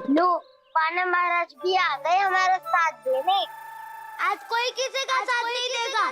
लो, वानर महाराज भी आ गए हमारा साथ देने। आज कोई किसी का साथ नहीं देगा।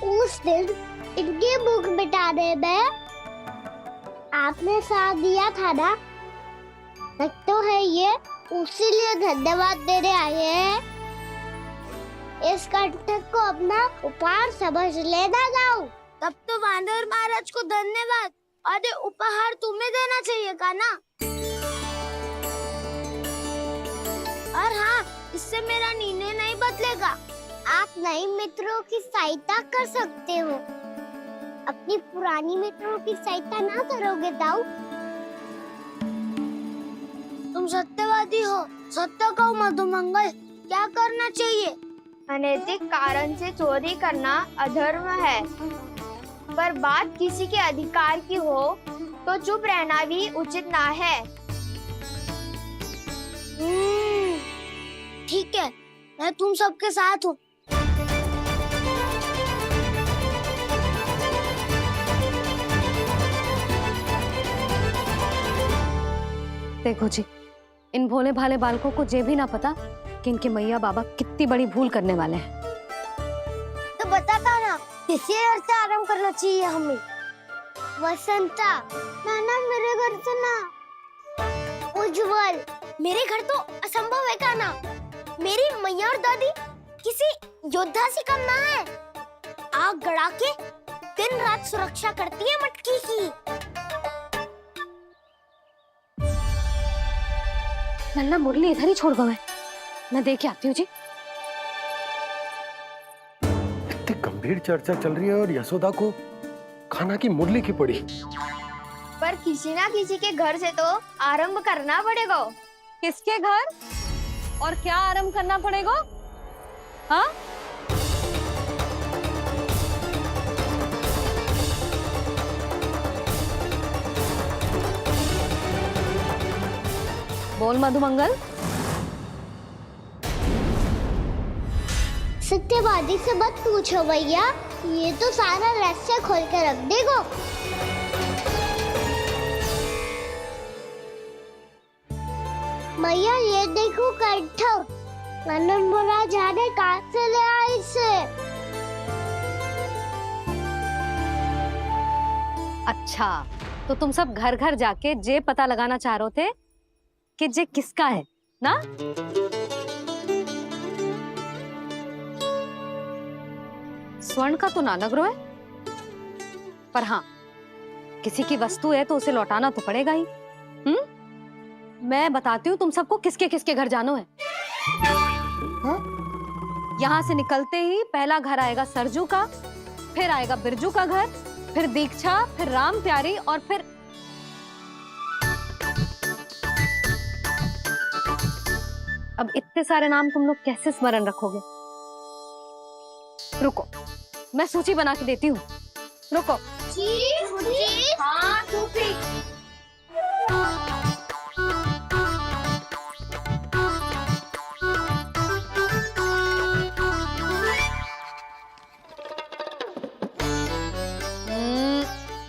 उस दिन इनकी भूख मिटाने में आपने साथ दिया था ना, तो है ये उसी लिए धन्यवाद देने आए हैं। इस कंटक को अपना उपहार समझ लेना जाओ। तब तो वानर महाराज को धन्यवाद और उपहार तुम्हें देना चाहिए का ना। और हाँ, इससे मेरा निर्णय नहीं बदलेगा। आप नए मित्रों की सहायता कर सकते हो, अपनी पुरानी मित्रों की सहायता ना करोगे दाऊ। तुम सत्यवादी हो, सत्य कहो मधुमंगल, क्या करना चाहिए? अनैतिक कारण से चोरी करना अधर्म है, पर बात किसी के अधिकार की हो तो चुप रहना भी उचित ना है। ठीक है, मैं तुम सबके साथ हूँ। देखो जी, इन भोले भाले बालकों को ये भी ना पता कि इनके मैया बाबा कितनी बड़ी भूल करने वाले हैं। तो बता था ना, किसी घर से आराम करना चाहिए हमें। वसंता, ना मेरे घर से ना। उज्जवल, मेरे घर तो असंभव है का ना। मेरी मैया और दादी किसी योद्धा से कम ना है। आग गड़ा के दिन रात सुरक्षा करती है मटकी की। नन्ना मुरली इधर ही छोड़ गए, मैं देख के आती हूँ जी। इतनी गंभीर चर्चा चल रही है और यशोदा को खाना की मुरली की पड़ी। पर किसी ना किसी के घर से तो आरंभ करना पड़ेगा। किसके घर और क्या आरंभ करना पड़ेगा? हाँ, बोल मधुमंगल। सत्यवादी से मत पूछो भैया, ये तो सारा रहस्य खोल के रख देगा। भैया ये देखो कंठक, वानर महाराज जाने कहाँ से ले आए इसे। अच्छा, तो तुम सब घर घर जाके जे पता लगाना चाह रहे थे कि जे किसका है ना? स्वर्ण का तो ना लग रहा है, पर हाँ, किसी की वस्तु है तो उसे लौटाना तो पड़ेगा ही। मैं बताती हूँ तुम सबको किसके किसके घर जाना है। यहाँ से निकलते ही पहला घर आएगा सरजू का, फिर आएगा बिरजू का घर, फिर दीक्षा, फिर राम प्यारी और फिर अब इतने सारे नाम तुम लोग कैसे स्मरण रखोगे? रुको, मैं सूची बना के देती हूँ। रुको। हाँ, सूची।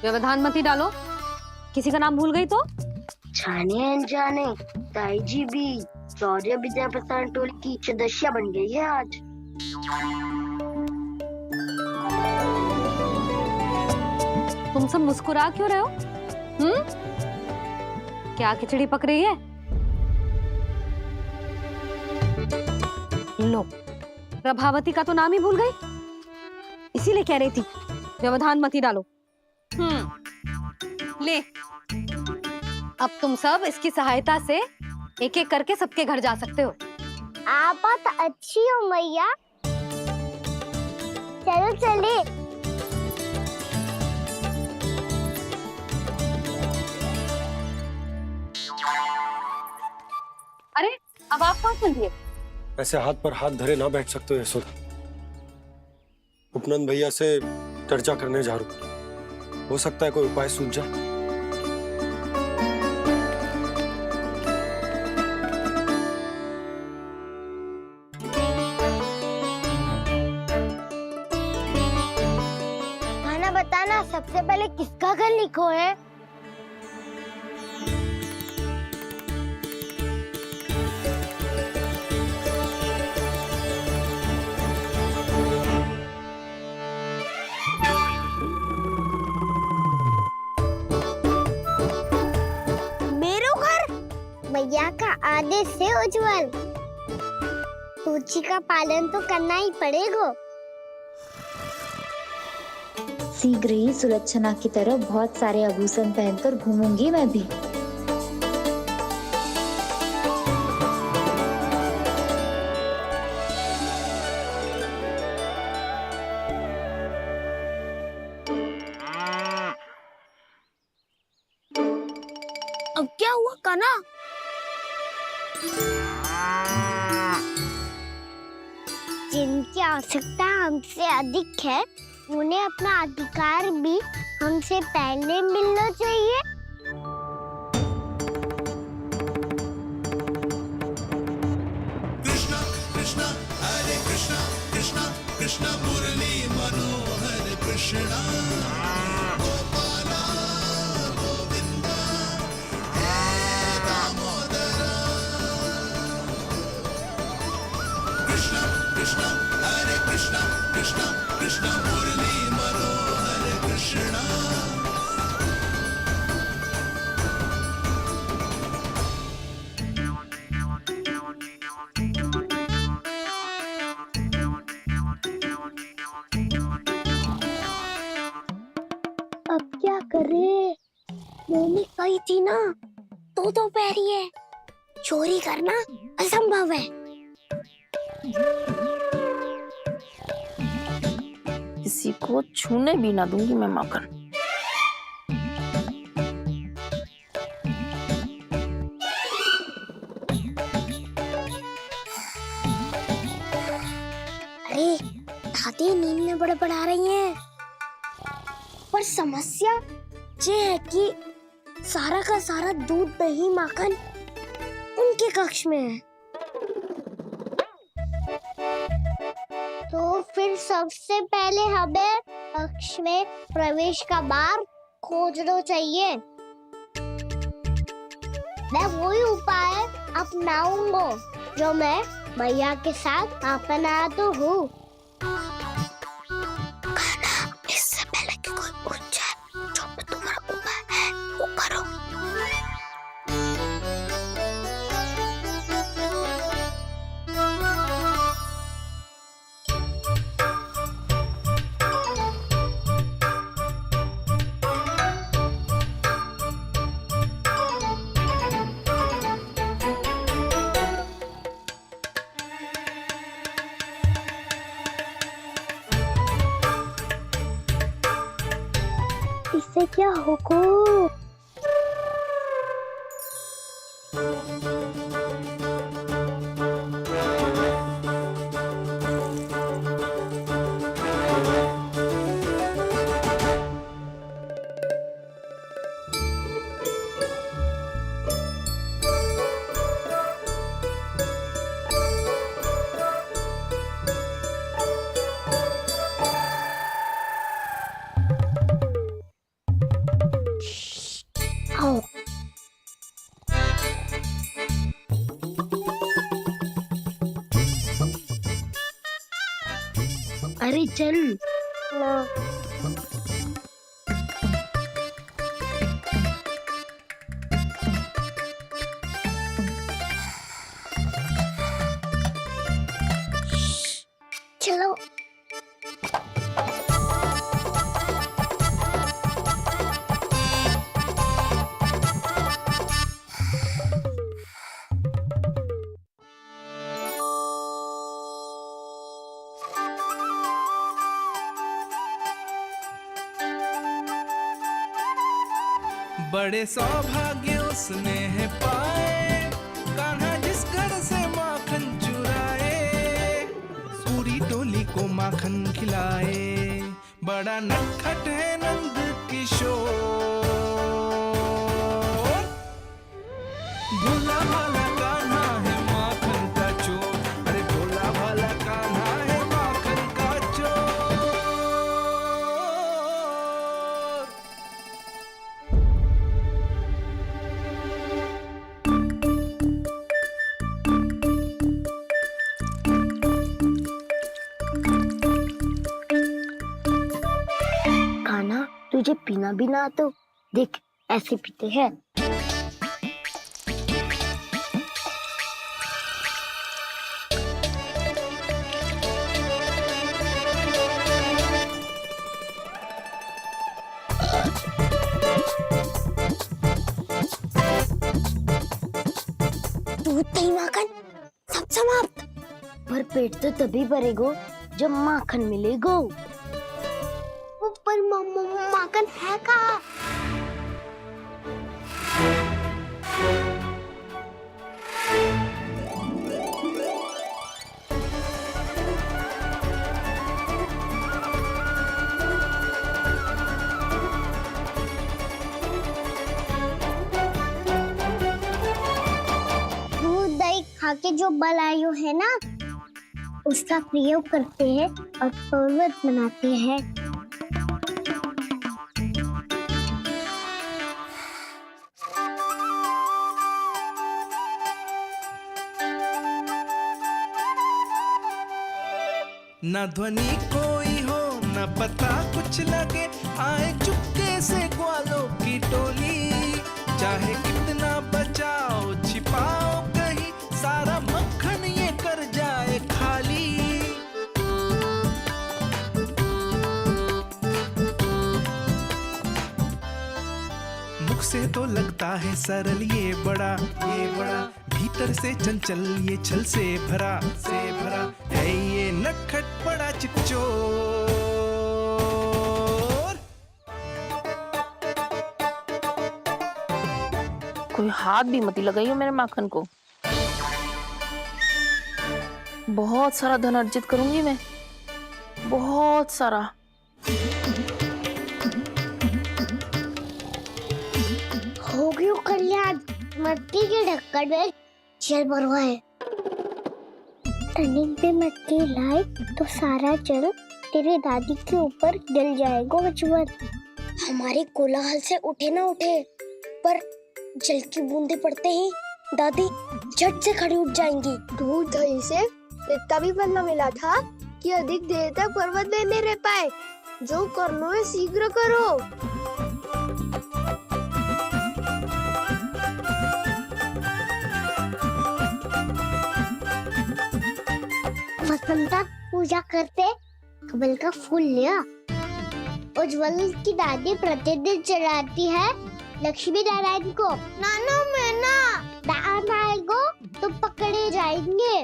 व्यवधान मत ही डालो, किसी का नाम भूल गई तो? जाने अनजाने ताई जी भी शौर्य विद्या प्रसारण टोली की सदस्य बन गई है आज। तुम सब मुस्कुरा क्यों रहे हो? क्या खिचड़ी पक रही है? लो, प्रभावती का तो नाम ही भूल गई, इसीलिए कह रही थी व्यवधान मत ही डालो। ले, अब तुम सब इसकी सहायता से एक एक करके सबके घर जा सकते हो। आप तो अच्छी हो मैया, चलो चले। अरे, अब आप कहाँ चल दिए? ऐसे हाथ पर हाथ धरे ना बैठ सकते हो यशोदा। उपनंद भैया से चर्चा करने जा रहा हूँ। हो सकता है कोई उपाय सूझ जाए। खाना बताना, सबसे पहले किसका घर लिखो है? मेरो घर? भैया का आदेश से उज्जवल, सूची का पालन तो करना ही पड़ेगा। शीघ्र ही सुलक्षणा की तरह बहुत सारे आभूषण पहनकर घूमूंगी मैं भी। अब क्या हुआ काना? जिनकी आवश्यकता हमसे अधिक है, उन्हें अपना अधिकार भी हमसे पहले मिलना चाहिए। कृष्णा कृष्णा हरे कृष्णा कृष्णा कृष्णा मुरली मनोहर कृष्णा गोपाला गोविंदा हे दामोदरा। कृष्णा कृष्णा हरे कृष्णा कृष्णा कृष्णा मुरली मनोहर कृष्णा। अब क्या करे? मम्मी कही थी ना, दो पैरी है, चोरी करना असंभव है। किसी को छूने भी ना दूंगी मैं माखन। अरे दादी नींद में बड़बड़ा रही हैं। पर समस्या ये है कि सारा का सारा दूध दही माखन उनके कक्ष में है। तो फिर सबसे पहले हमें कक्ष में प्रवेश का मार्ग खोजना चाहिए। मैं वही उपाय अपनाऊंगा जो मैं भैया के साथ अपना तो हूँ। इससे पहले कि कोई पूछ जाए, जो भी तुम्हारा उपाय है वो करो। इससे क्या होगा? आओ। अरे चल ना। चलो। बड़े सौभाग्य उसने है पाए, कान्हा जिस घर से माखन चुराए। सूरी डोली को माखन खिलाए, बड़ा नटखट है नंद किशोर। भोला भाला कान्हा है माखन का चोर, अरे भोला भाला कान्हा है माखन का चोर। कान्हा, तुझे पीना भी ना तो देख ऐसे पीते हैं। दूध दही माखन सब समाप्त। पर पेट तो तभी भरेगो जब माखन मिलेगो। पर माखन है कहाँ? दूध दही खा के जो बलायु है ना, उसका प्रयोग करते हैं और पर्वत बनाते हैं। न ध्वनि कोई हो न पता कुछ लगे, आए चुपके से ग्वालों की टोली। चाहे कितना बचाओ छिपाओ कहीं, सारा मक्खन ये कर जाए खाली। मुख से तो लगता है सरल ये बड़ा भीतर से चंचल ये छल से भरा है ये नटखट बड़ा चिकचोर। कोई हाथ भी मत लगाइयो मेरे माखन को। बहुत सारा धन अर्जित करूंगी मैं, बहुत सारा। हो गयो कल्याण, मट्टी के ढक्कन में जल भरवा है। टनिक पे मट्टी लाए तो सारा जल तेरे दादी के ऊपर गिर जाएगा बचवन। हमारे कोलाहल से उठे ना उठे, पर जल की बूंदे पड़ते ही दादी झट से खड़ी उठ जाएंगी। दूध दही से इतना भी बदला मिला था कि अधिक देर तक पर्वत में नहीं रह पाए। जो करना है शीघ्र करो। वसंता पूजा करते कमल का फूल लिया। उज्जवल की दादी प्रतिदिन चढ़ाती है लक्ष्मी नारायण को। नाना मैं ना आएगो तो पकड़े जाएंगे।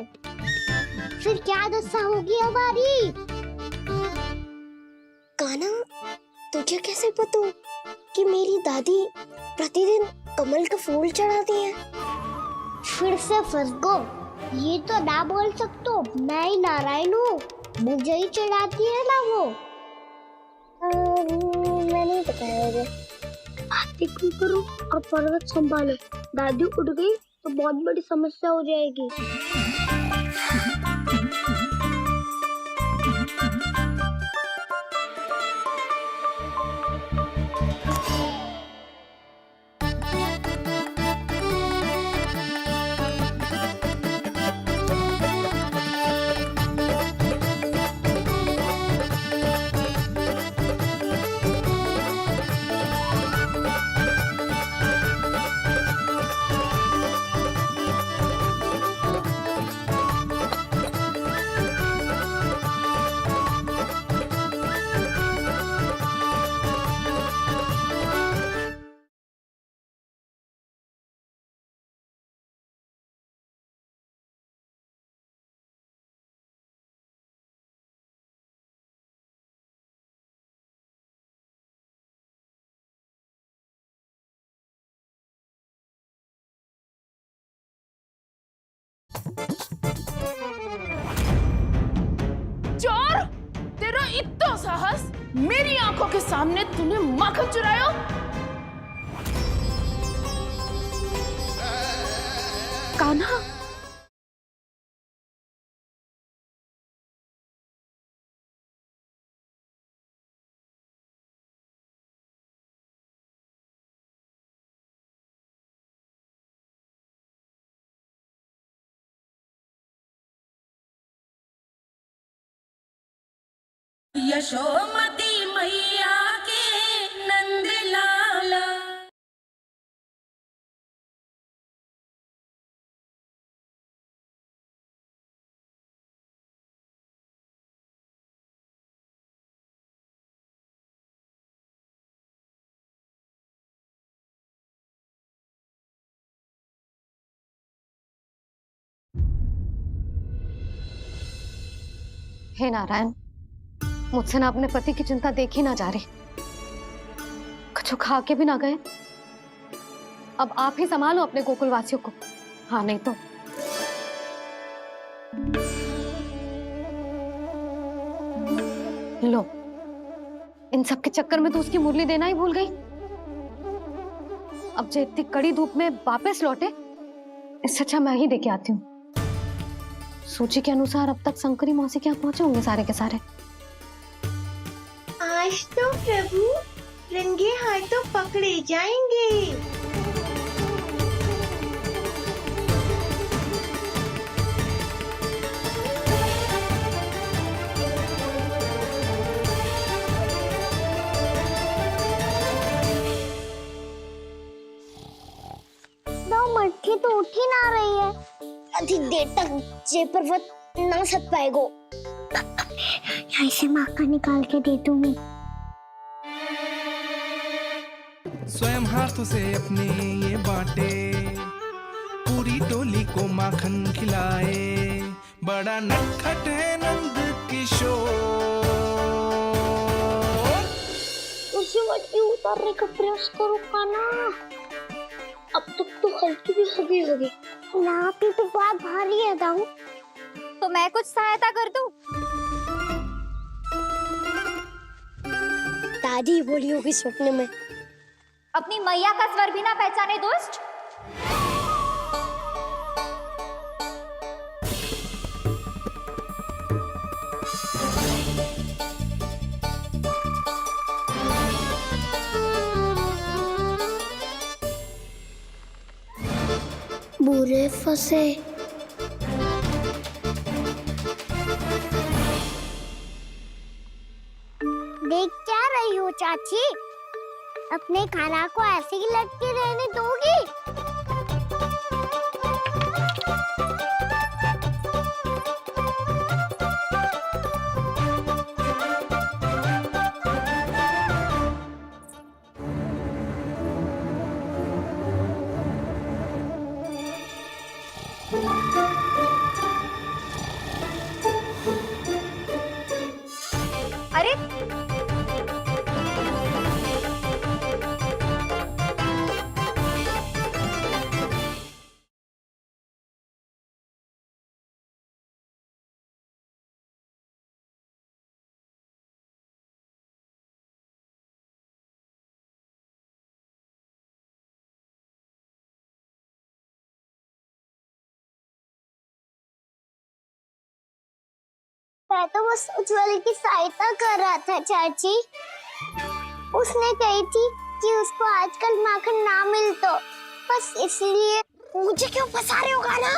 फिर क्या दशा होगी हमारी? कान्हा, तुझे कैसे पता कि मेरी दादी प्रतिदिन कमल का फूल चढ़ाती है? फिर से फंस गो। ये तो ना बोल सकते, मैं ही नारायण हूँ, मुझे ही चढ़ाती है ना वो। मैं नहीं बताया। आरती क्यों करो और पर्वत संभालो। दादी उठ गई तो बहुत बड़ी समस्या हो जाएगी। इतना साहस, मेरी आंखों के सामने तूने माखन चुराया। कान्हा, यशोमती मैया के नंद लाला। हे नारायण, मुझसे ना अपने पति की चिंता देखी ना जा रही, कुछ खा के भी ना गए। अब आप ही संभालो अपने गोकुलवासियों को। हाँ, नहीं तो लो, इन सब के चक्कर में तो उसकी मुरली देना ही भूल गई। अब जो इतनी कड़ी धूप में वापस लौटे, इससे अच्छा मैं ही देके आती हूँ। सूची के अनुसार अब तक शंकरी मौसी के यहाँ पहुंचे होंगे सारे के सारे। आज तो प्रभु रंगे हाथों पकड़े जाएंगे। दो मटकी तो उठ ही ना रही है। अधिक देर तक जे पर्वत ना सक पाएगो। यहाँ से माखन निकाल के दे दूंगी। स्वयं हाथों से अपने ये बांटे, पूरी टोली को माखन खिलाए। बड़ा नटखट है नंद किशोर। उसे मटकी उतारने का प्रयास करो कान्हा। अब तक तो हल्की भी हो गई होगी। नापी तो बहुत भारी है दाऊ। तो मैं कुछ सहायता कर दूं? दादी बोली होगी सपने में। अपनी मैया का स्वर भी ना पहचाने दुष्ट। बुरे फंसे। देख क्या रही हो चाची? अपने खाना को ऐसे ही लटके रहने दोगी? अरे मैं तो बस उज्ज्वल की सहायता कर रहा था चाची। उसने कही थी कि उसको आजकल माखन ना मिल तो बस इसलिए। मुझे क्यों फंसा रहे हो गाना?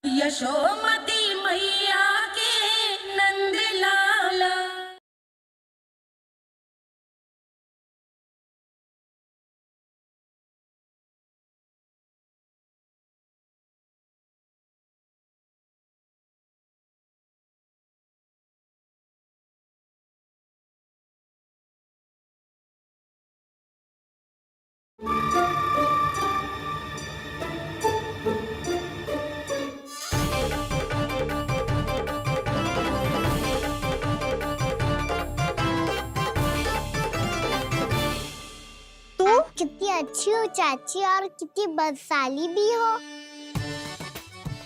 यशोमती मैया के नंद लाला। अच्छी हो चाची और कितनी बदसाली भी हो।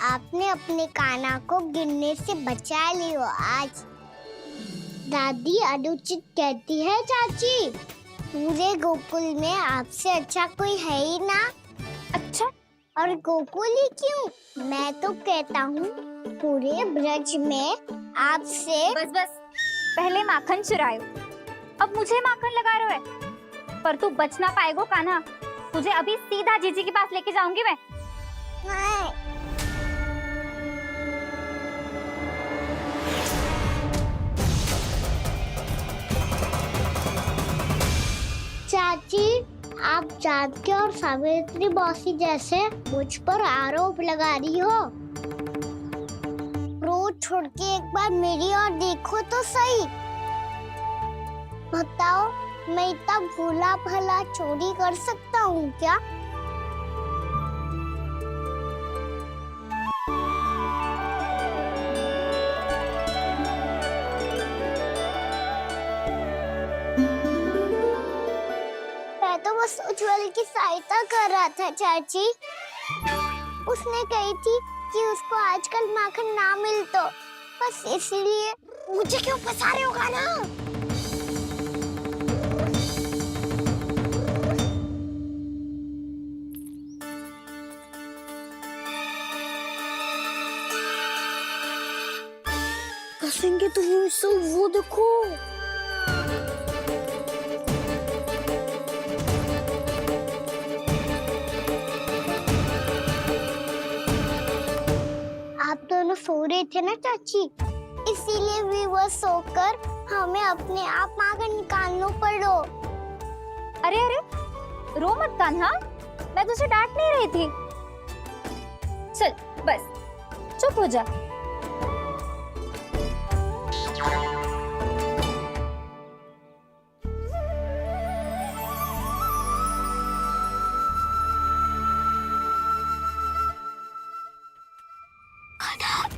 आपने अपने कान्हा को गिरने से बचा ली हो आज। दादी अनुचित कहती है चाची, पूरे गोकुल में आपसे अच्छा कोई है ही ना। अच्छा, और गोकुल ही क्यों, मैं तो कहता हूँ पूरे ब्रज में आपसे। बस बस, पहले माखन चुरायो, अब मुझे माखन लगा रहे हो। पर तू बच ना पाएगो कान्हा, तुझे अभी सीधा जीजी के पास लेके जाऊंगी मैं। चाची, आप जानकी और सावित्री मौसी जैसे मुझ पर आरोप लगा रही हो। रोज छोड़ के एक बार मेरी ओर देखो तो सही। बताओ, मैं इतना भोला भला चोरी कर सकता हूँ क्या? मैं तो बस उज्जवल की सहायता कर रहा था चाची। उसने कही थी कि उसको आजकल माखन ना मिल तो बस इसलिए। मुझे क्यों फंसा रहे हो कान्हा? फंसेंगे तो वो देखो। आप दोनों सो रहे थे ना चाची, इसीलिए विवश सोकर हमें अपने आप माखन निकालना पड़ो। अरे अरे, रो मत कान्हा, मैं तुझे डांट नहीं रही थी। चल बस चुप हो जा।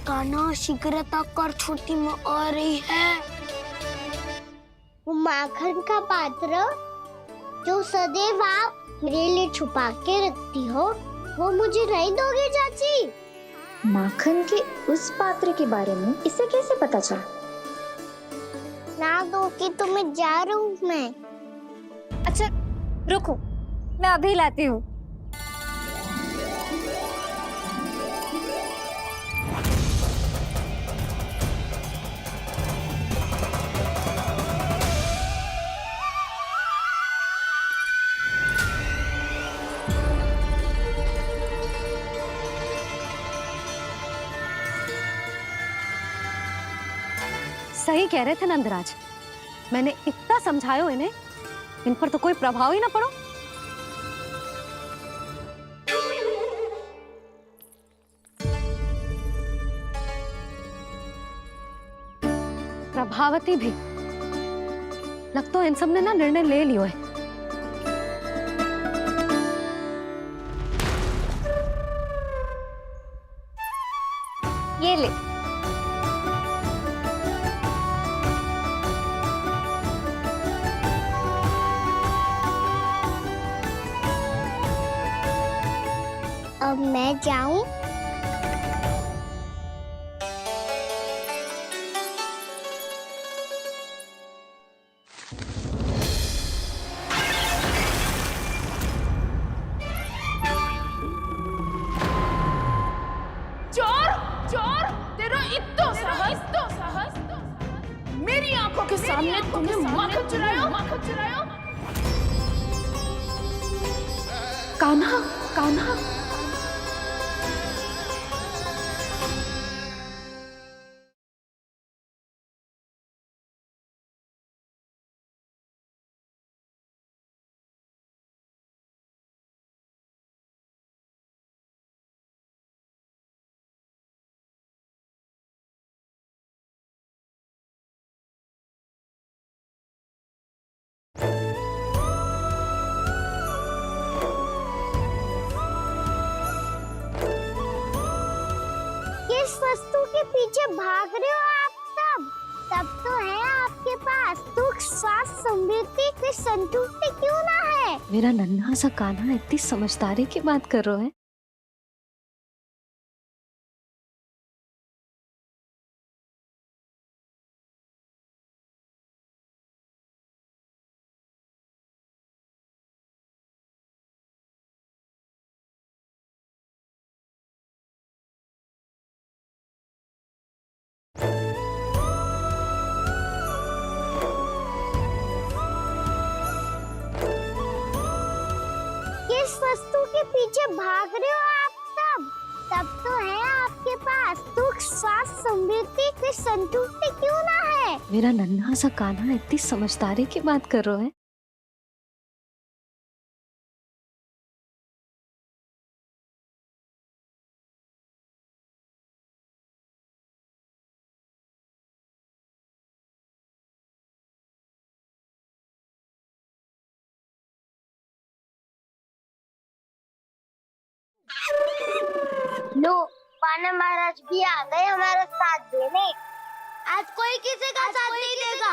कान्हा शीघ्रता कर, छोटी में आ रही है। वो माखन का पात्र जो सदैव आप मेरे लिए छुपा के रखती हो, वो मुझे नहीं दोगे चाची? माखन के उस पात्र के बारे में इसे कैसे पता चला? ना दोगी तो मैं जा रहा हूँ मैं। अच्छा रुको, मैं अभी लाती हूँ। सही कह रहे थे नंदराज, मैंने इतना समझायो इन्हें, इन पर तो कोई प्रभाव ही ना पड़ो। प्रभावती भी लगता है इन सब ने ना निर्णय ले लियो है। ये ले। अब मैं जाऊं? चोर चोर, तेरा इतना साहस, मेरी आंखों के सामने तुमने माखन चुराया। कान्हा, कान्हा, किस वस्तु के पीछे भाग रहे हो आप सब? सब तो है आपके पास, सुख स्वास्थ्य समृद्धि फिर संतुष्टि क्यों ना है? मेरा नन्हा सा कान्हा इतनी समझदारी की बात कर रहे है। किस वस्तु के पीछे भाग रहे हो आप सब? सब तो है आपके पास, सुख स्वास्थ्य समृद्धि फिर संतुष्टि क्यों ना है? मेरा नन्हा सा कान्हा इतनी समझदारी की बात कर रहे है। लो, पाना महाराज भी आ गए हमारा साथ देने। आज कोई किसी का साथ नहीं देगा।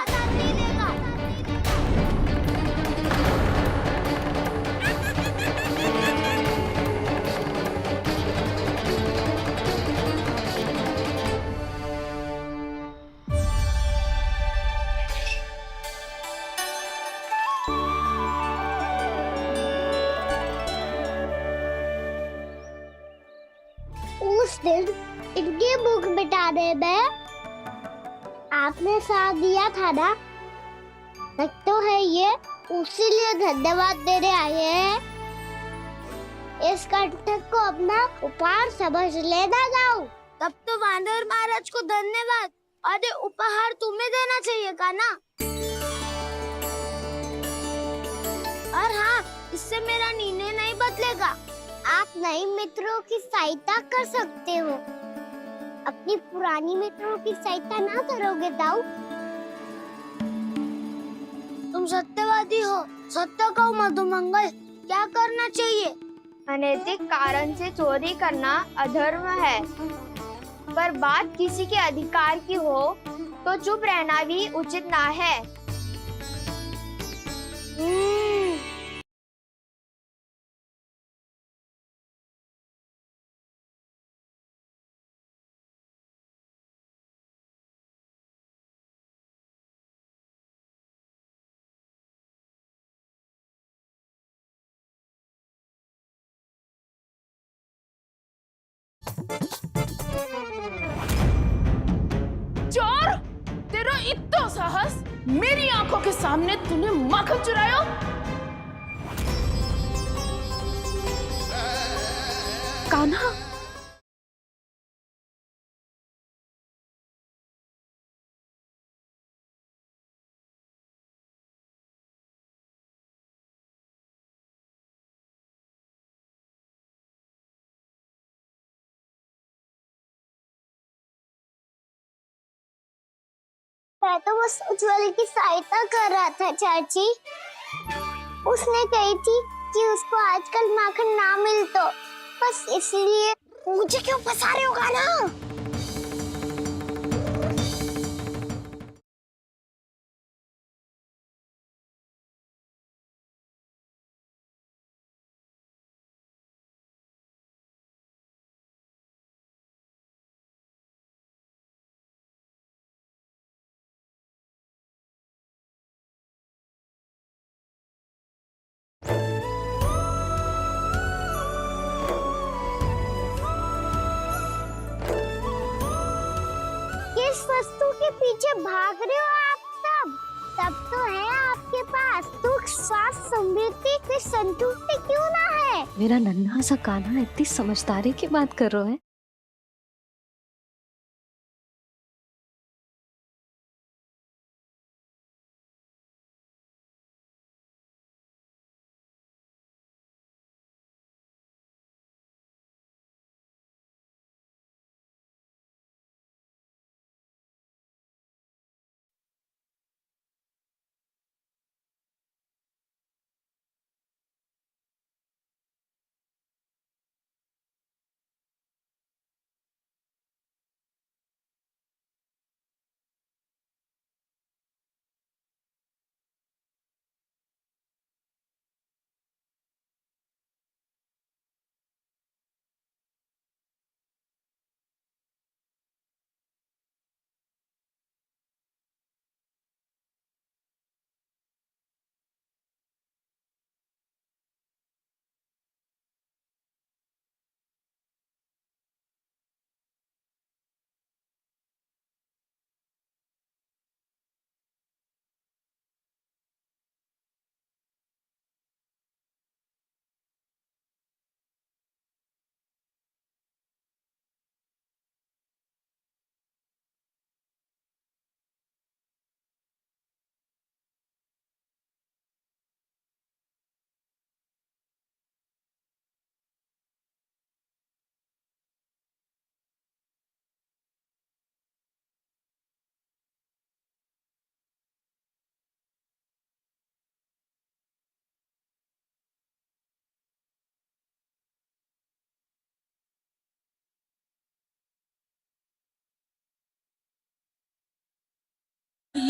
उस दिन इनकी भूख मिटाने में आपने साथ दिया था ना, तो है ये उसी लिए धन्यवाद देने आए हैं। इस कंटक को अपना उपहार समझ लेना जाओ। तब तो वानर महाराज को धन्यवाद और ये उपहार तुम्हें देना चाहिए का ना। और हाँ, इससे मेरा निर्णय नहीं बदलेगा। आप नए मित्रों की सहायता कर सकते हो, अपनी पुरानी मित्रों की सहायता ना करोगे दाऊ? तुम सत्यवादी हो, सत्य कहो मधुमंगल, क्या करना चाहिए? अनैतिक कारण से चोरी करना अधर्म है, पर बात किसी के अधिकार की हो तो चुप रहना भी उचित ना है। चोर, तेरा इतना साहस, मेरी आंखों के सामने तूने माखन चुराया। कान्हा, मैं तो बस उज्ज्वल की सहायता कर रहा था चाची। उसने कही थी कि उसको आजकल माखन ना मिल तो बस इसलिए। मुझे क्यों फंसा रहे हो ना? किस वस्तु के पीछे भाग रहे हो आप सब? सब तो है आपके पास, सुख स्वास्थ्य समृद्धि फिर संतुष्टि क्यों ना है? मेरा नन्हा सा कान्हा इतनी समझदारी की बात कर रहे है।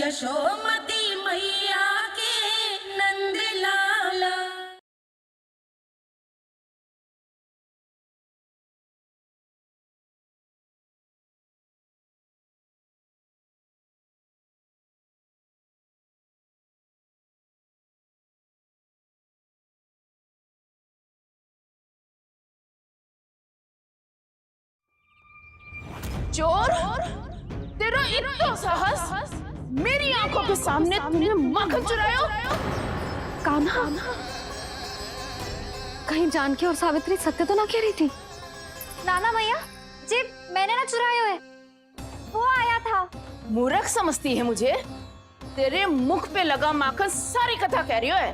यशोमती मैया के नंद लाला। चोर, तेरा इतना साहस, मेरी आंखों के सामने तूने माखन चुराया। कान्हा, कहीं जानकी और सावित्री सत्य तो ना कह रही थी? नाना मैया जी, मैंने ना चुरायो है, वो आया था। मूर्ख समझती है मुझे? तेरे मुख पे लगा माखन सारी कथा कह रही है।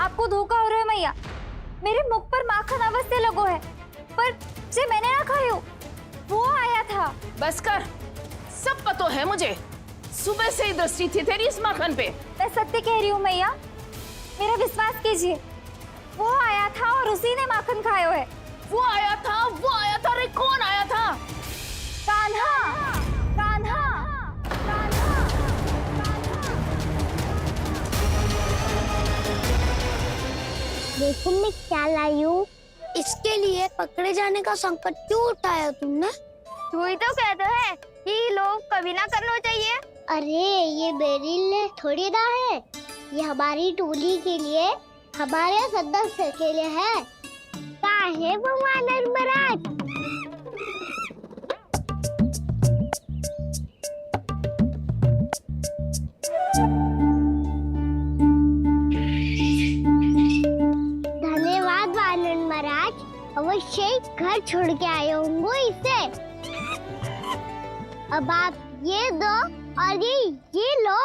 आपको धोखा हो रहा है मैया, मेरे मुख पर माखन अवश्य लगो है, पर जे मैंने ना खायो, वो आया था। बस कर, सब पतो है मुझे। सुबह से ही दृष्टि थी तेरी इस माखन पे। मैं सत्य कह रही हूँ मैया, मेरा विश्वास कीजिए, वो आया था और उसी ने माखन खायो है। वो आया था, वो आया था। अरे कौन आया था? कान्हा, कान्हा, कान्हा। देखो मैं क्या लाई हूँ। इसके लिए पकड़े जाने का संकट क्यों उठाया तुमने? तू ही तो कहते है कि लोग कभी ना करना चाहिए। अरे ये मेरे लिए थोड़ी ना है, ये हमारी टोली के लिए, हमारे सदस्य के लिए है। काहे भगवान महाराज? धन्यवाद वानर महाराज, अवश्य घर छोड़ के आए होंगे इसे। अब आप ये दो और ये लो।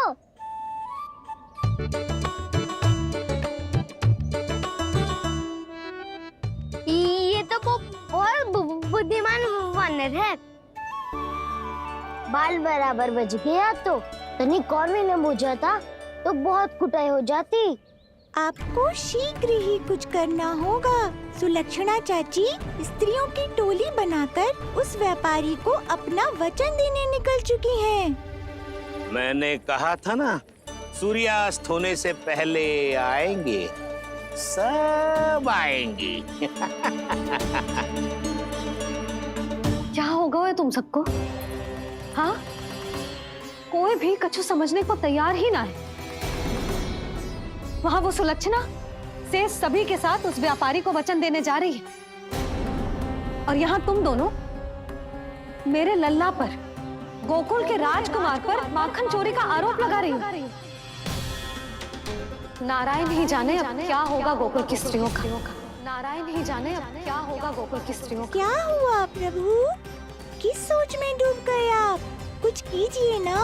ये तो बहुत बुद्धिमान वानर है। बाल बराबर बज गया तो तनिक और भी न बुझा था तो बहुत कुटाई हो जाती। आपको शीघ्र ही कुछ करना होगा। सुलक्षणा चाची स्त्रियों की टोली बनाकर उस व्यापारी को अपना वचन देने निकल चुकी हैं। मैंने कहा था ना, सूर्यास्त होने से पहले आएंगे, सब आएंगे। क्या होगा तुम सबको? हाँ, कोई भी कछु समझने को तैयार ही ना है। वहां वो सुलक्षणा से सभी के साथ उस व्यापारी को वचन देने जा रही है, और यहाँ तुम दोनों मेरे लल्ला पर, गोकुल के राजकुमार पर माखन चोरी का आरोप लगा रही हो। नारायण ही जाने अब क्या होगा गोकुल की स्त्रियों का। नारायण ही जाने अब क्या होगा गोकुल की स्त्रियों का। क्या हुआ प्रभु? किस सोच में डूब गए आप? कुछ कीजिए ना।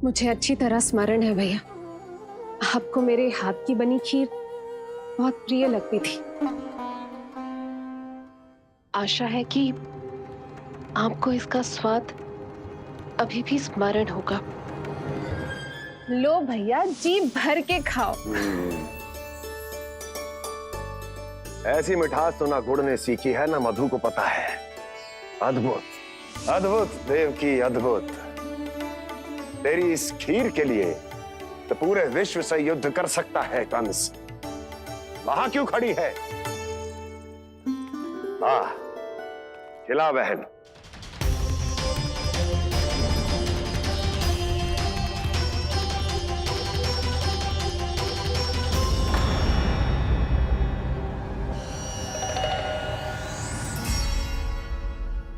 मुझे अच्छी तरह स्मरण है भैया, आपको मेरे हाथ की बनी खीर बहुत प्रिय लगती थी। आशा है कि आपको इसका स्वाद अभी भी स्मरण होगा। लो भैया, जी भर के खाओ। ऐसी मिठास तो ना गुड़ ने सीखी है ना मधु को पता है। अद्भुत अद्भुत देवकी, अद्भुत। तेरी इस खीर के लिए तो पूरे विश्व से युद्ध कर सकता है कंस। वहां क्यों खड़ी है? खिला बहन।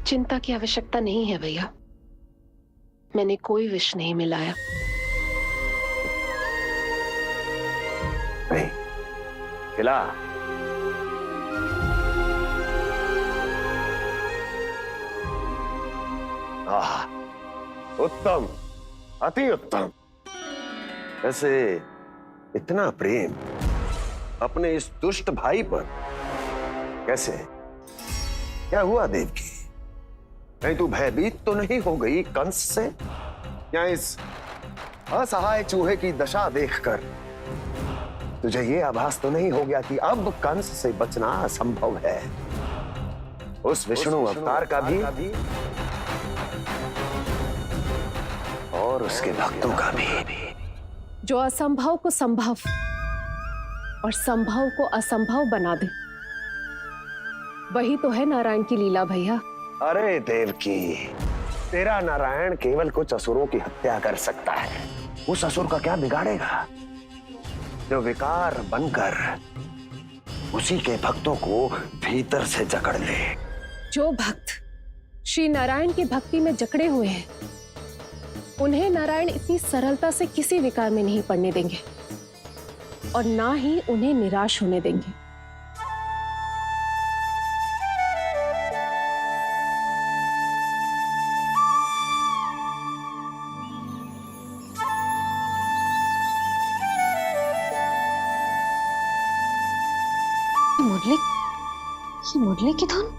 चिंता की आवश्यकता नहीं है भैया, मैंने कोई विष नहीं मिलाया। नहीं, खिला। उत्तम, अति उत्तम। वैसे इतना प्रेम अपने इस दुष्ट भाई पर कैसे? क्या हुआ देवकी? कहीं तू भयभीत तो नहीं हो गई कंस से? या इस असहाय चूहे की दशा देखकर तुझे ये आभास तो नहीं हो गया कि अब कंस से बचना असंभव है? उस विष्णु अवतार का भी और उसके भक्तों का भी। जो असंभव को संभव और संभव को असंभव बना दे, वही तो है नारायण की लीला भैया। अरे देवकी, तेरा नारायण केवल कुछ असुरों की हत्या कर सकता है। उस असुर का क्या बिगाड़ेगा जो विकार बनकर उसी के भक्तों को भीतर से जकड़ ले। जो भक्त श्री नारायण की भक्ति में जकड़े हुए हैं, उन्हें नारायण इतनी सरलता से किसी विकार में नहीं पड़ने देंगे और ना ही उन्हें निराश होने देंगे। ये मुरली की धुन।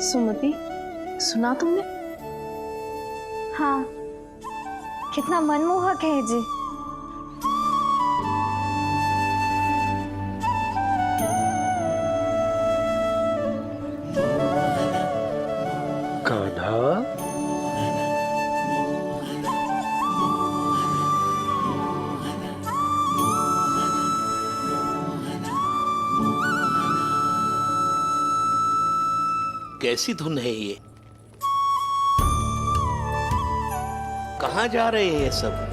सुमति, सुना तुमने? हाँ, कितना मनमोहक है जी। कान्हा, कैसी धुन है ये? कहाँ जा रहे हैं ये सब?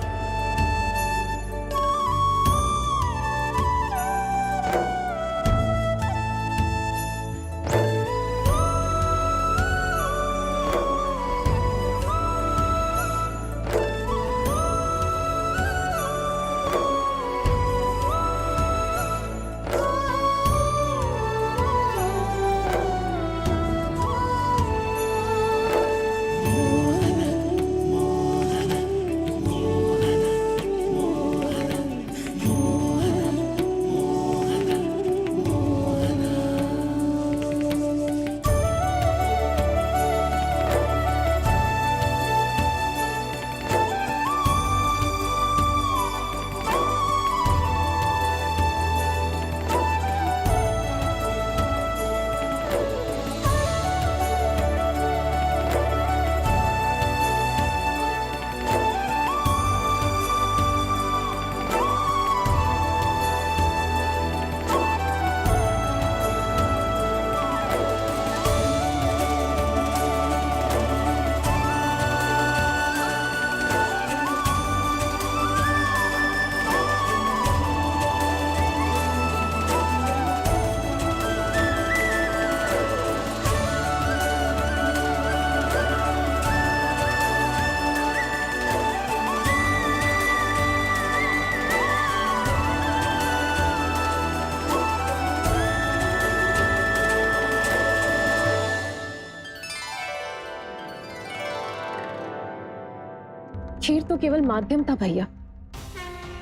खीर तो केवल माध्यम था भैया।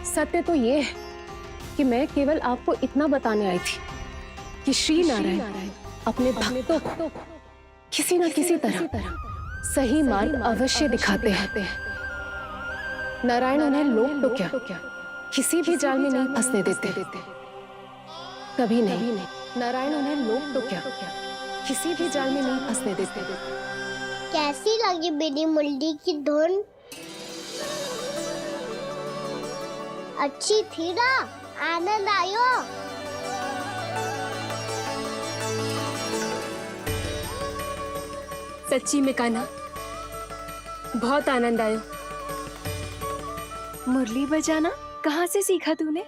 सत्य तो ये है कि मैं केवल आपको इतना बताने आई थी कि श्री नारायण अपने भक्तों को किसी न किसी तरह सही मार्ग अवश्य दिखाते हैं। नारायण उन्हें लोक तो क्या किसी भी जाल में नहीं फंसने देते, कभी नहीं। नारायण उन्हें लोक तो क्या किसी भी जाल में नहीं फंसने देते। कैसी लगी मेरी मुरली की धुन? अच्छी थी ना? आनंद आयो? सच्ची में कान्हा, बहुत आनंद आयो। मुरली बजाना कहाँ से सीखा तूने?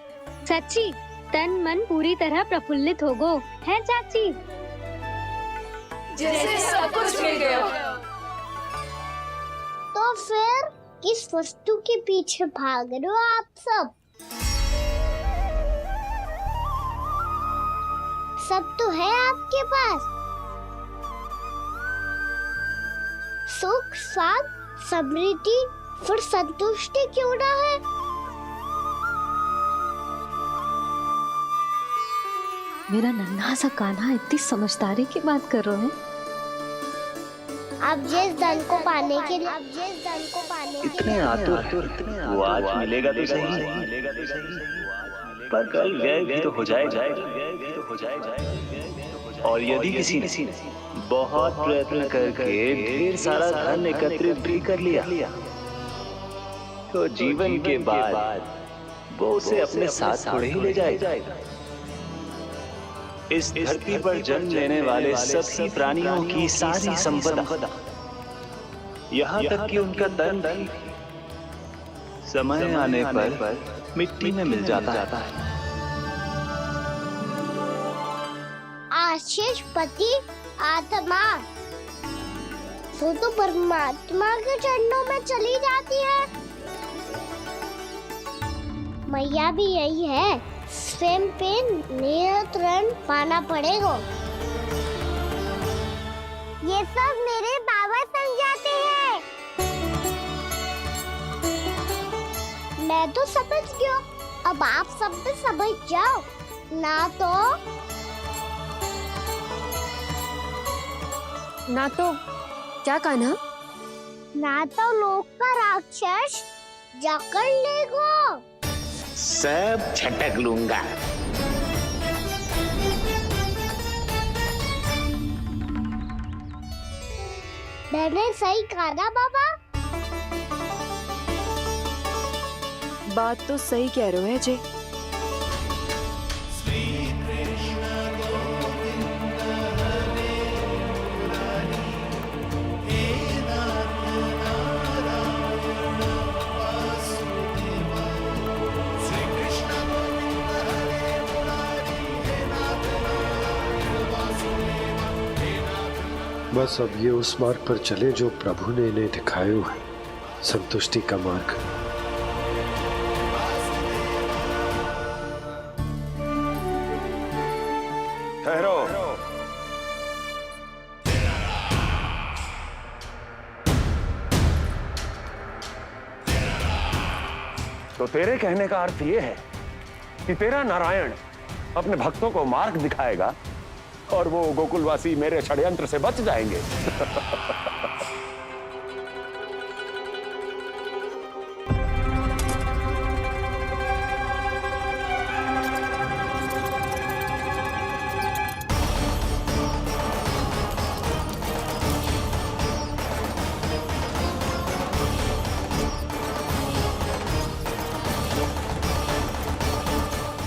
सच्ची तन मन पूरी तरह प्रफुल्लित हो गो है चाची। जैसे सब कुछ मिल गया। तो फिर किस वस्तु के पीछे भाग रहे हो आप सब? सब तो है आपके पास। सुख, स्वाद, समृद्धि, फिर संतुष्टि क्यों ना है? मेरा नन्हा सा कान्हा इतनी समझदारी की बात कर रहे हैं। आप जिस धन को पाने के लिए इतने आतुर वो आज मिलेगा तो सही, पर कल गए भी तो हो जाएगा। और यदि किसी ने बहुत प्रयत्न करके ढेर सारा धन एकत्रित भी कर लिया, तो जीवन के बाद वो उसे अपने साथ थोड़े ही ले जाएगा। इस धरती पर जन्म लेने वाले सभी प्राणियों की सारी संपदा, यहाँ तक कि उनका तन भी समय आने पर मिट्टी में मिल जाता है। आशीष पति आत्मा तो परमात्मा के चरणों में चली जाती है। मैया भी यही है, स्वयं पे नियंत्रण पाना पड़ेगा। ये सब मेरे बाबा समझाते हैं। मैं तो समझ गया, अब आप सब भी समझ जाओ ना तो क्या कान्हा? ना तो लोक का राक्षस जकड़ लेगा। सब झटक लूंगा। मैंने सही कहा ना बाबा? बात तो सही कह रहे हो अजय। बस अब ये उस मार्ग पर चले जो प्रभु ने इन्हें दिखाया है, संतुष्टि का मार्ग। ठहरो। तो तेरे कहने का अर्थ यह है कि तेरा नारायण अपने भक्तों को मार्ग दिखाएगा और वो गोकुलवासी मेरे षड्यंत्र से बच जाएंगे।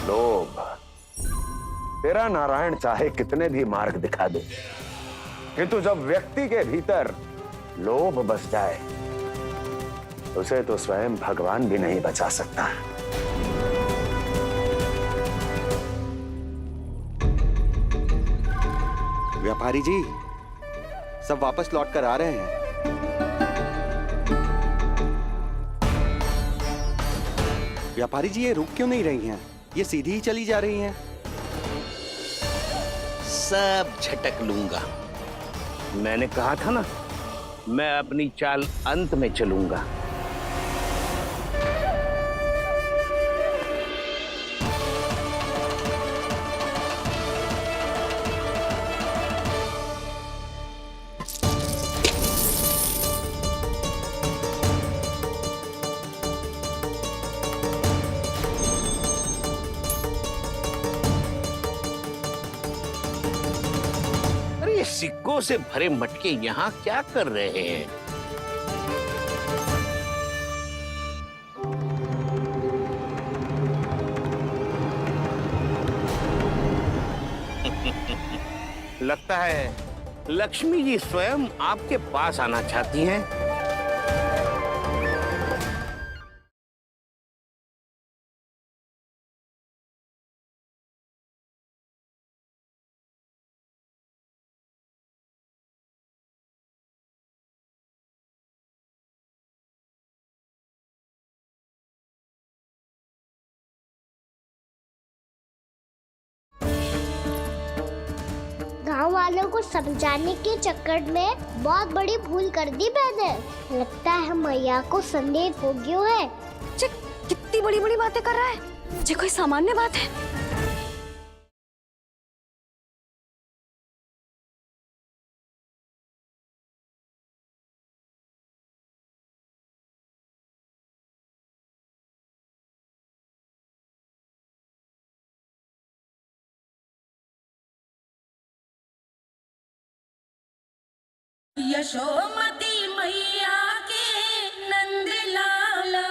लोभ, तेरा नारायण चाहे कितने भी मार्ग दिखा दे, किंतु जब व्यक्ति के भीतर लोभ बस जाए, उसे तो स्वयं भगवान भी नहीं बचा सकता। व्यापारी जी, सब वापस लौट कर आ रहे हैं। व्यापारी जी, ये रुक क्यों नहीं रही हैं? ये सीधी ही चली जा रही हैं। सब झटक लूंगा। मैंने कहा था ना, मैं अपनी चाल अंत में चलूंगा। सिक्कों से भरे मटके यहाँ क्या कर रहे हैं? लगता है लक्ष्मी जी स्वयं आपके पास आना चाहती हैं। गांव वालों को समझाने के चक्कर में बहुत बड़ी भूल कर दी मैंने। लगता है मैया को संदेह हो गया है। कितनी बड़ी बड़ी बातें कर रहा है, ये कोई सामान्य बात है? यशोमती मैया के नंद लाला।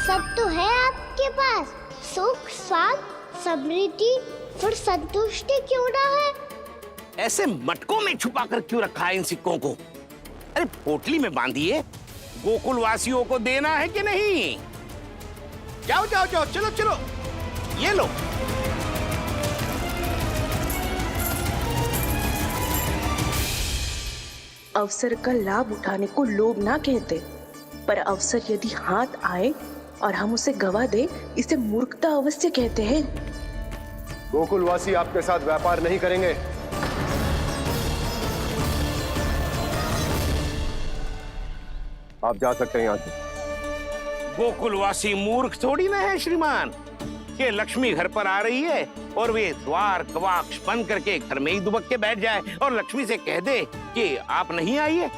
सब तो है आपके पास, सुख, स्वाद, समृद्धि, फिर संतुष्टि क्यों ना है? ऐसे मटकों में छुपा कर क्यों रखा है इन सिक्कों को? अरे पोटली में बांधिए, गोकुल वासियों को देना है कि नहीं? जाओ जाओ जाओ, चलो चलो, ये लो। अवसर का लाभ उठाने को लोभ ना कहते, पर अवसर यदि हाथ आए और हम उसे गवा दे, इसे मूर्खता अवश्य कहते हैं। गोकुलवासी आपके साथ व्यापार नहीं करेंगे। आप जा सकते हैं यहाँ से। गोकुलवासी मूर्ख थोड़ी ना है श्रीमान। ये लक्ष्मी घर पर आ रही है और वे द्वार कवाक्ष बंद करके घर में ही दुबक के बैठ जाए और लक्ष्मी से कह दे कि आप नहीं आइए।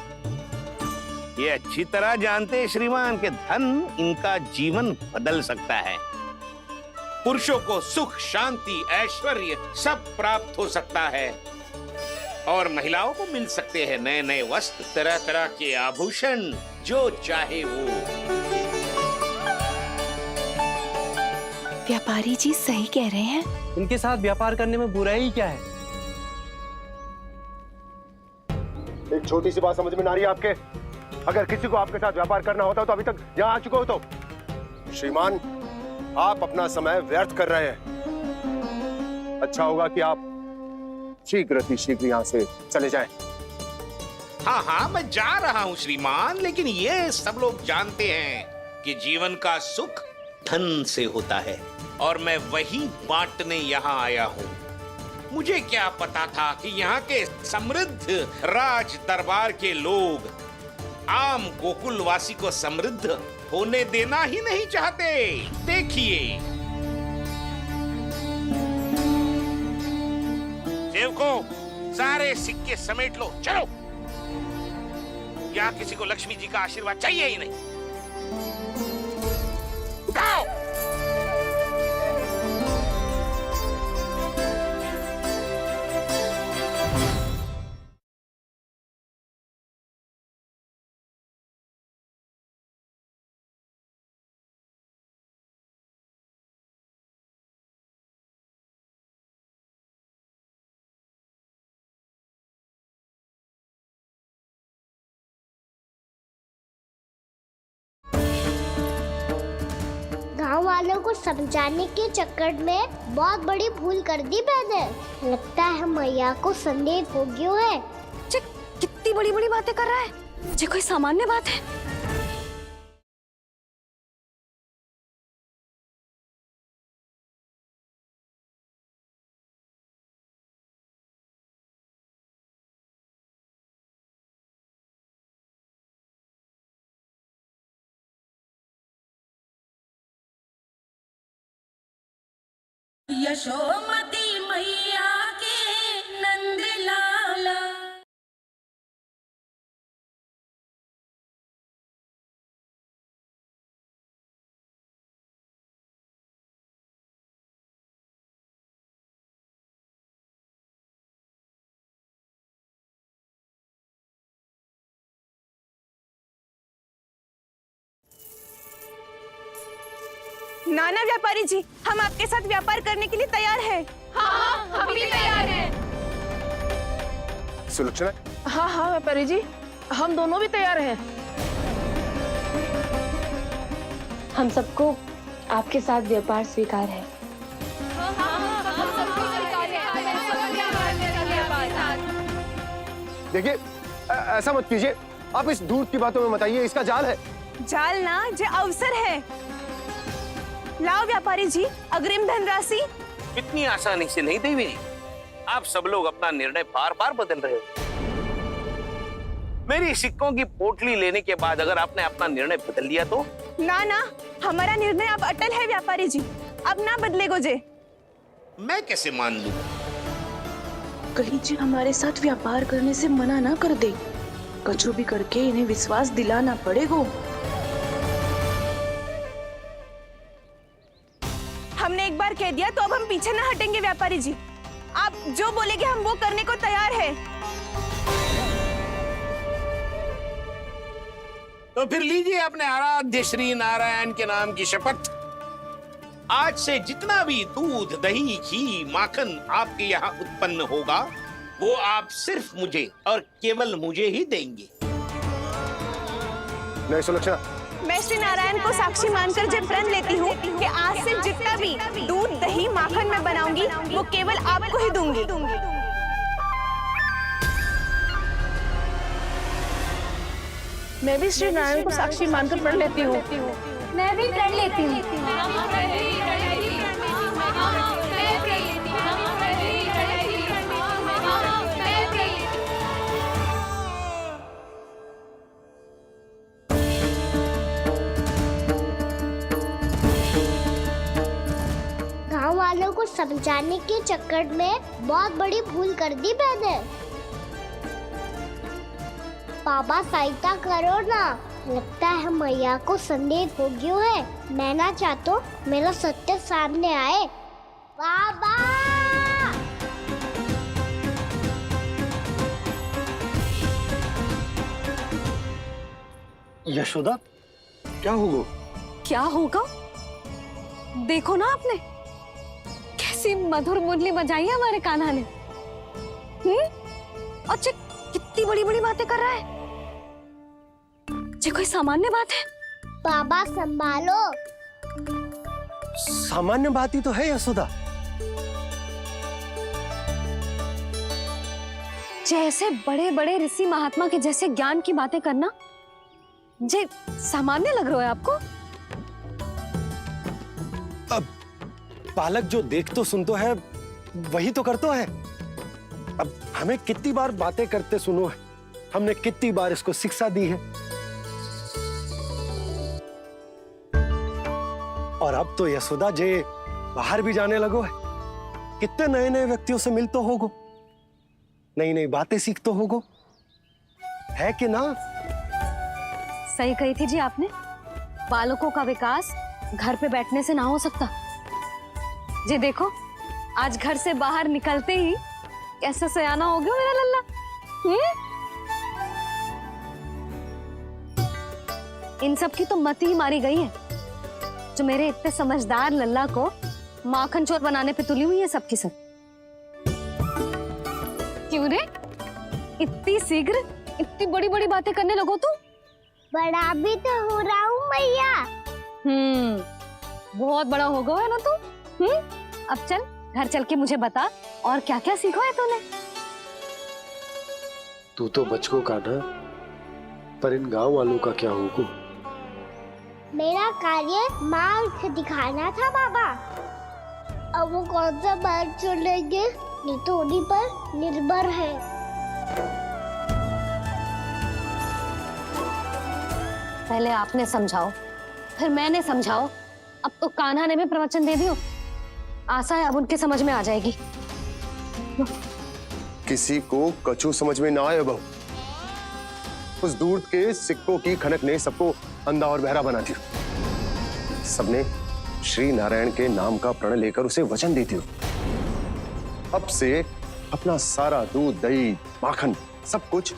ये अच्छी तरह जानते हैं श्रीमान कि धन इनका जीवन बदल सकता है। पुरुषों को सुख, शांति, ऐश्वर्य सब प्राप्त हो सकता है और महिलाओं को मिल सकते हैं नए नए वस्त्र, तरह तरह के आभूषण, जो चाहे वो। व्यापारी जी सही कह रहे हैं। इनके साथ व्यापार करने में बुराई क्या है? एक छोटी सी बात समझ में ना रही है आपके? अगर किसी को आपके साथ व्यापार करना होता तो अभी तक यहाँ आ चुके हो। तो श्रीमान, आप अपना समय व्यर्थ कर रहे हैं। अच्छा होगा कि आप शीघ्र यहाँ से चले जाएं। हाँ हाँ, मैं जा रहा हूँ श्रीमान, लेकिन ये सब लोग जानते हैं कि जीवन का सुख धन से होता है और मैं वही बांटने यहाँ आया हूँ। मुझे क्या पता था कि यहाँ के समृद्ध राज दरबार के लोग आम गोकुलवासी को समृद्ध होने देना ही नहीं चाहते। देखिए, सेवकों, सारे सिक्के समेट लो, चलो। यहाँ किसी को लक्ष्मी जी का आशीर्वाद चाहिए ही नहीं। उठाओ। गांव वालों को समझाने के चक्कर में बहुत बड़ी भूल कर दी मैंने। लगता है मैया को संदेह हो गया है। कितनी बड़ी बड़ी बातें कर रहा है, ये कोई सामान्य बात है? यशोमती मैया के नंद लाला। नाना व्यापारी जी, हम आपके साथ व्यापार करने के लिए तैयार हैं। हाँ, हम भी तैयार हैं। सुलक्षणा? हाँ हाँ व्यापारी जी, हम दोनों भी तैयार हैं। हम सबको आपके साथ व्यापार स्वीकार है। देखिए ऐसा मत कीजिए, आप इस दूध की बातों में मत आइए, इसका जाल है। जाल ना, जे अवसर है। लाओ व्यापारी जी अग्रिम धनराशि। इतनी आसानी से नहीं देवी जी, आप सब लोग अपना निर्णय बार बार बदल रहे हो। मेरी सिक्कों की पोटली लेने के बाद अगर आपने अपना निर्णय बदल लिया तो? ना ना, हमारा निर्णय अब अटल है व्यापारी जी, अब ना बदलेगो जे। मैं कैसे मान लूं? कहीं जी हमारे साथ व्यापार करने से मना ना कर दे, कछु भी करके इन्हें विश्वास दिलाना पड़ेगा। हमने एक बार कह दिया तो अब हम पीछे ना हटेंगे व्यापारी जी, आप जो बोलेंगे हम वो करने को तैयार है। तो फिर लीजिए अपने आराध्य श्री नारायण के नाम की शपथ। आज से जितना भी दूध, दही, घी, माखन आपके यहाँ उत्पन्न होगा वो आप सिर्फ मुझे और केवल मुझे ही देंगे। नहीं सुलक्षणा, मैं श्री नारायण को साक्षी मानकर जब प्रण लेती हूँ कि आज से जितना भी दूध, दही, माखन मैं बनाऊंगी वो केवल आपको ही दूंगी। मैं भी श्री नारायण को साक्षी मानकर प्रण लेती हूँ। मैं भी प्रण लेती हूँ। गांव वालों को समझाने के चक्कर में बहुत बड़ी भूल कर दी मैंने। बाबा सहायता करो ना, लगता है मैया को संदेह हो गया है। मैं ना चाहता मेरा सत्य सामने आए। बाबा यशोदा, क्या होगा? क्या होगा? देखो ना आपने कैसी मधुर मुरली बजाई है हमारे कान्हा ने। अच्छा कितनी बड़ी बड़ी बातें कर रहा है, ये कोई सामान्य बात है? बाबा संभालो। सामान्य बात ही तो है यशोदा। जैसे बड़े बड़े ऋषि महात्मा के जैसे ज्ञान की बातें करना जे सामान्य लग रहा है आपको? अब बालक जो देख तो सुन तो है वही तो करता है। अब हमें कितनी बार बातें करते सुनो है, हमने कितनी बार इसको शिक्षा दी है। और अब तो यशोदा जे बाहर भी जाने लगो है, कितने नए नए व्यक्तियों से मिल तो होगो, नई नई बातें सीख तो होगो, है कि ना? सही कही थी जी आपने, बालकों का विकास घर पे बैठने से ना हो सकता। जी देखो आज घर से बाहर निकलते ही कैसे सयाना हो गया मेरा लल्ला। इन सब की तो मत ही मारी गई है, जो मेरे इतने समझदार लल्ला को माखन चोर बनाने पे तुली हुई है सबकी सब। क्यों रे, इतनी शीघ्र इतनी बड़ी बड़ी बातें करने लगो तू? बड़ा भी तो हो रहा हूँ मैया। बहुत बड़ा हो गया है ना तू। अब चल घर चल के मुझे बता और क्या क्या सीखा है तूने? तू तो बचको का ना, पर इन गांव वालों का क्या होगा? मेरा कार्य मार्ग दिखाना था बाबा। अब वो कौन सा मार्ग चुनेंगे ये तो उन्हीं पर निर्भर है। पहले आपने समझाओ फिर मैंने समझाओ, अब तो कान्हा ने भी प्रवचन दे दियो। आशा है अब उनके समझ में आ जाएगी। किसी को कछु समझ में ना आए बहू। उस दूध के सिक्कों की खनक ने सबको अंधा और बहरा बना दिया। सबने श्री नारायण के नाम का प्रण लेकर उसे वचन देती हो। अब से अपना सारा दूध, दही, माखन सब कुछ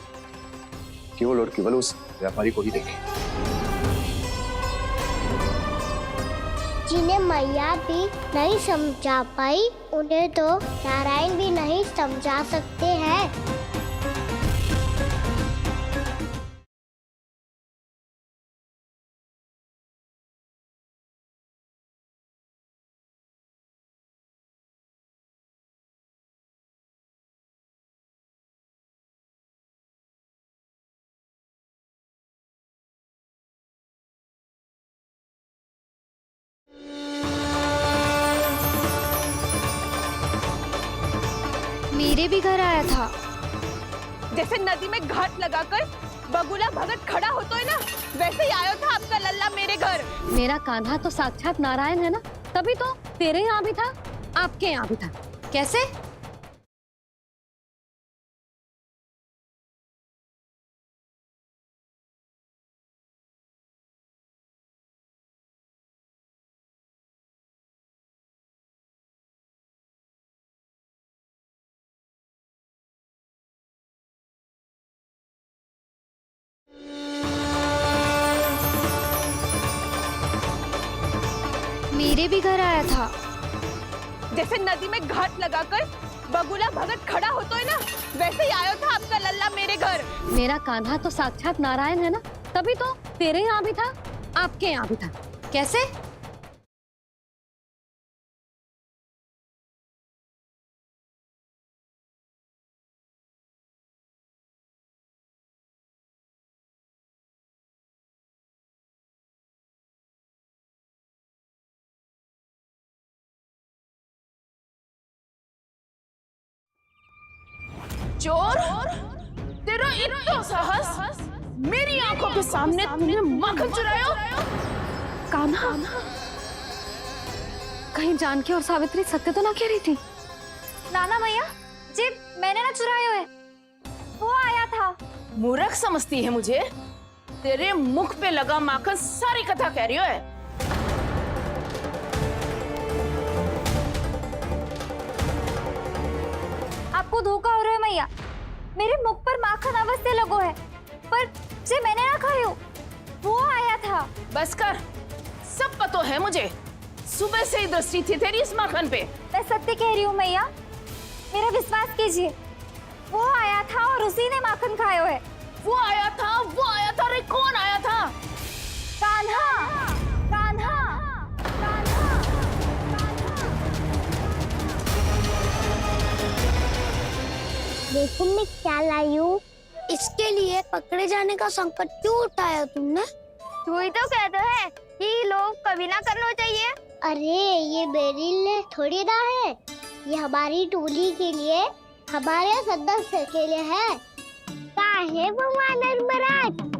केवल और केवल उस व्यापारी को ही देंगे। जिन्हें मैया भी नहीं समझा पाई उन्हें तो नारायण भी नहीं समझा सकते हैं। मेरे भी घर आया था। जैसे नदी में घाट लगाकर बगुला भगत खड़ा होता है ना, वैसे ही आया था आपका लल्ला मेरे घर। मेरा कान्हा तो साक्षात नारायण है ना, तभी तो तेरे यहाँ भी था, आपके यहाँ भी था। कैसे? मेरे भी घर आया था। जैसे नदी में घाट लगाकर बगुला भगत खड़ा होता है ना, वैसे ही आया था आपका लल्ला मेरे घर। मेरा कान्हा तो साक्षात नारायण है ना, तभी तो तेरे यहाँ भी था, आपके यहाँ भी था। कैसे? चोर, तेरा इतना साहस, मेरी आंखों के सामने तूने माखन चुराया। कान्हा, कहीं जानकी और सावित्री सत्य तो ना कह रही थी? नाना मैया जी, मैंने ना चुराया है, वो आया था। मूर्ख समझती है मुझे? तेरे मुख पे लगा माखन सारी कथा कह रही है। आपको धोखा हो रहा है मैया, मेरे मुख पर माखन अवश्य लगो है, पर जे मैंने ना खायो, वो आया था। बस कर, सब पता है मुझे, सुबह से ही दृष्टि थी तेरी इस माखन पे। मैं सत्य कह रही हूँ मैया, मेरा विश्वास कीजिए, वो आया था और उसी ने माखन खायो है। वो आया था, वो आया था। अरे कौन आया था? कान्हा, कान्हा, कान्हा। देखो मैं क्या लाई हूँ। इसके लिए पकड़े जाने का संकट क्यों उठाया तुमने? तू ही तो कहता है कि लोग कभी ना करना चाहिए। अरे ये मेरे लिए थोड़ी ना है, ये हमारी टोली के लिए, हमारे सदस्य के लिए है। काहे भगवान महाराज?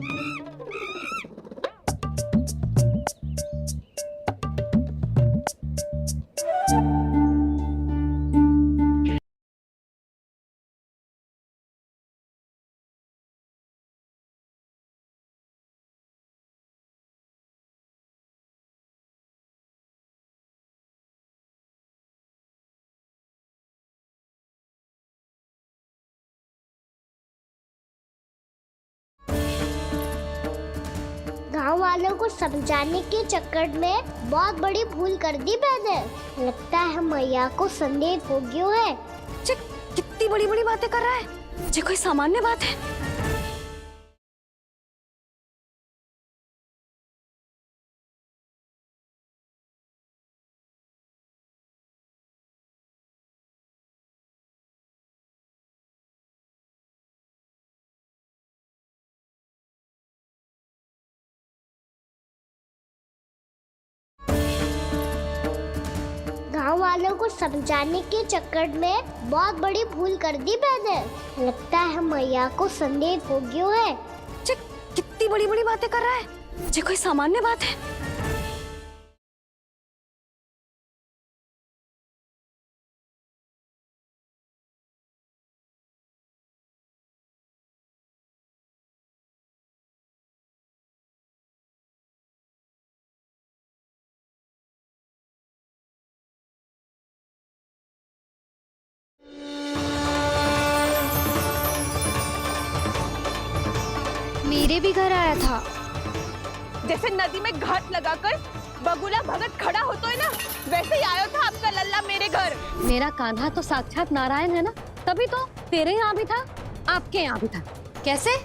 गांव वालों को समझाने के चक्कर में बहुत बड़ी भूल कर दी मैंने। लगता है मैया को संदेह हो गया है। कितनी बड़ी बड़ी बातें कर रहा है, ये कोई सामान्य बात है? गांव वालों को समझाने के चक्कर में बहुत बड़ी भूल कर दी मैंने। लगता है मैया को संदेह हो गया है। कितनी बड़ी बड़ी बातें कर रहा है, ये कोई सामान्य बात है? मेरे भी घर आया था। जैसे नदी में घाट लगाकर बगुला भगत खड़ा होता है ना, वैसे ही आया था आपका लल्ला मेरे घर। मेरा कान्हा तो साक्षात नारायण है ना, तभी तो तेरे यहाँ भी था, आपके यहाँ भी था। कैसे?